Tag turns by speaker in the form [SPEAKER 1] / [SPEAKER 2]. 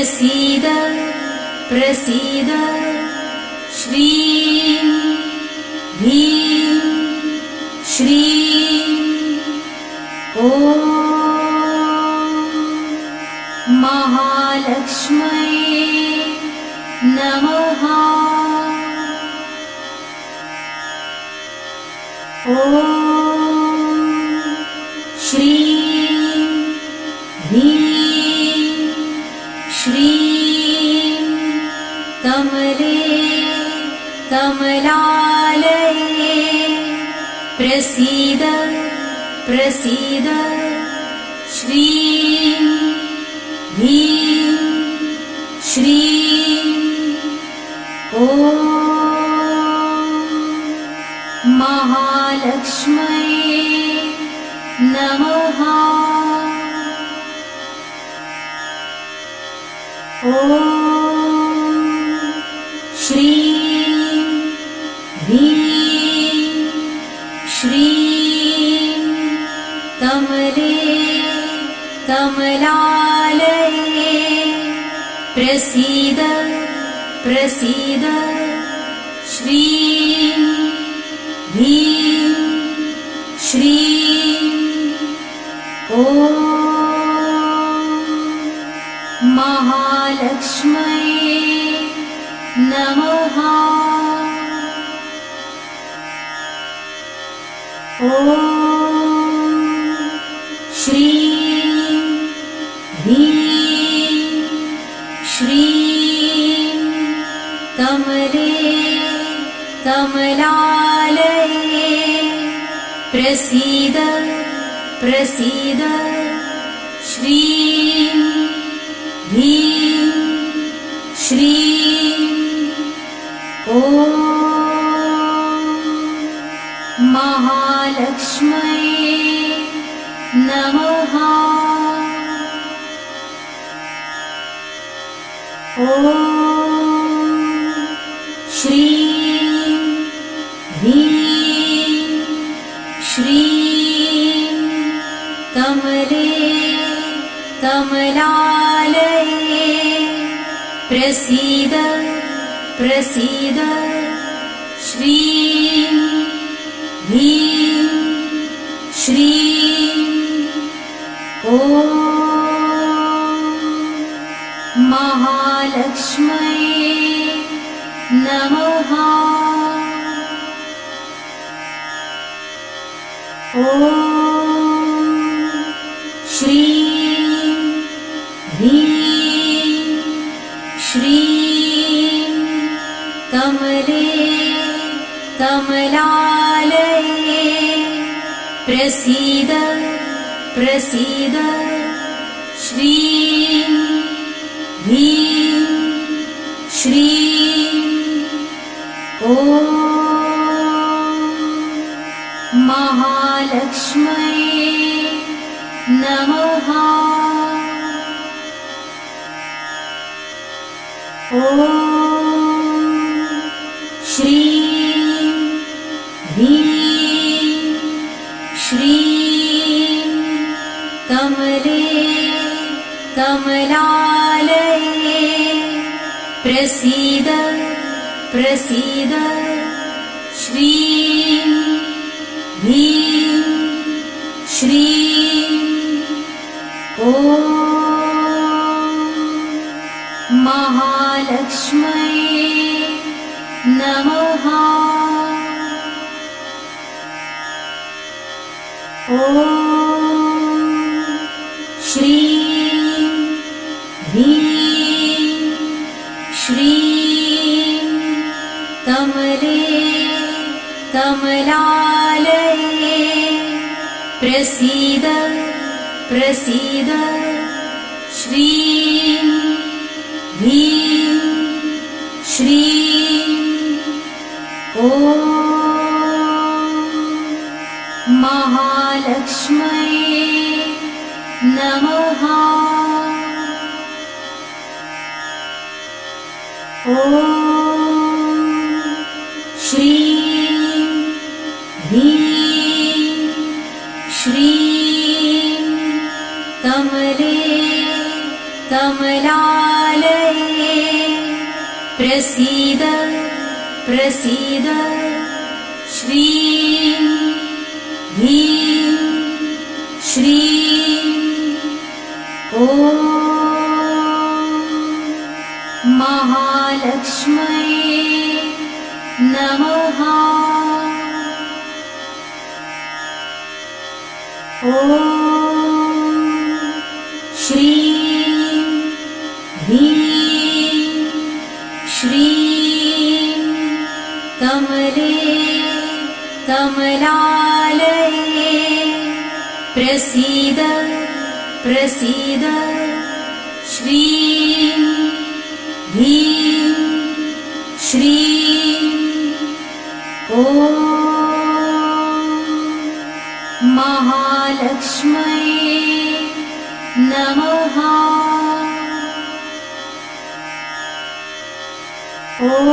[SPEAKER 1] प्रसीद प्रसीद श्रीं ह्रीं श्रीं ॐ महालक्ष्म्यै नमः। ॐ श्रीं ह्रीं श्रीं कमले कमलालये प्रसीद प्रसीद श्रीं ह्रीं श्रीं ॐ महालक्ष्म्यै नमः। ॐ श्रीं ह्रीं श्रीं कमले कमलालये प्रसीद प्रसीद श्रीं ह्रीं श्रीं ॐ महालक्ष्म्यै नमः। ॐ श्रीं ह्रीं श्रीं कमले कमलालये प्रसीद प्रसीद श्रीं ह्रीं श्रीं ॐ महालक्ष्म्यै नमः। ॐ श्रीं ह्रीं श्रीं कमले कमलालये प्रसीद प्रसीद श्रीं ह्रीं श्रीं ॐ महालक्ष्म्यै नमः। ॐ श्रीं ह्रीं श्रीं कमले कमलालये प्रसीद प्रसीद श्रीं ह्रीं श्रीं ॐ महालक्ष्म्यै नमः। ॐ श्रीं ह्रीं श्रीं कमले कमलालये प्रसीद प्रसीद श्रीं ह्रीं श्रीं ॐ महालक्ष्म्यै नमः। ॐ श्रीं ह्रीं श्रीं कमले कमलालये प्रसीद प्रसीद श्रीं ह्रीं श्रीं ॐ महालक्ष्म्यै नमः। ॐ श्रीं ह्रीं श्रीं कमले कमलालये प्रसीद श्रीं ह्रीं श्रीं ॐ महालक्ष्म्यै नमः। ॐ श्रीं ह्रीं श्रीं कमले कमलालये प्रसीद प्रसीद श्रीं ह्रीं श्रीं ॐ महालक्ष्म्यै नमः। ॐ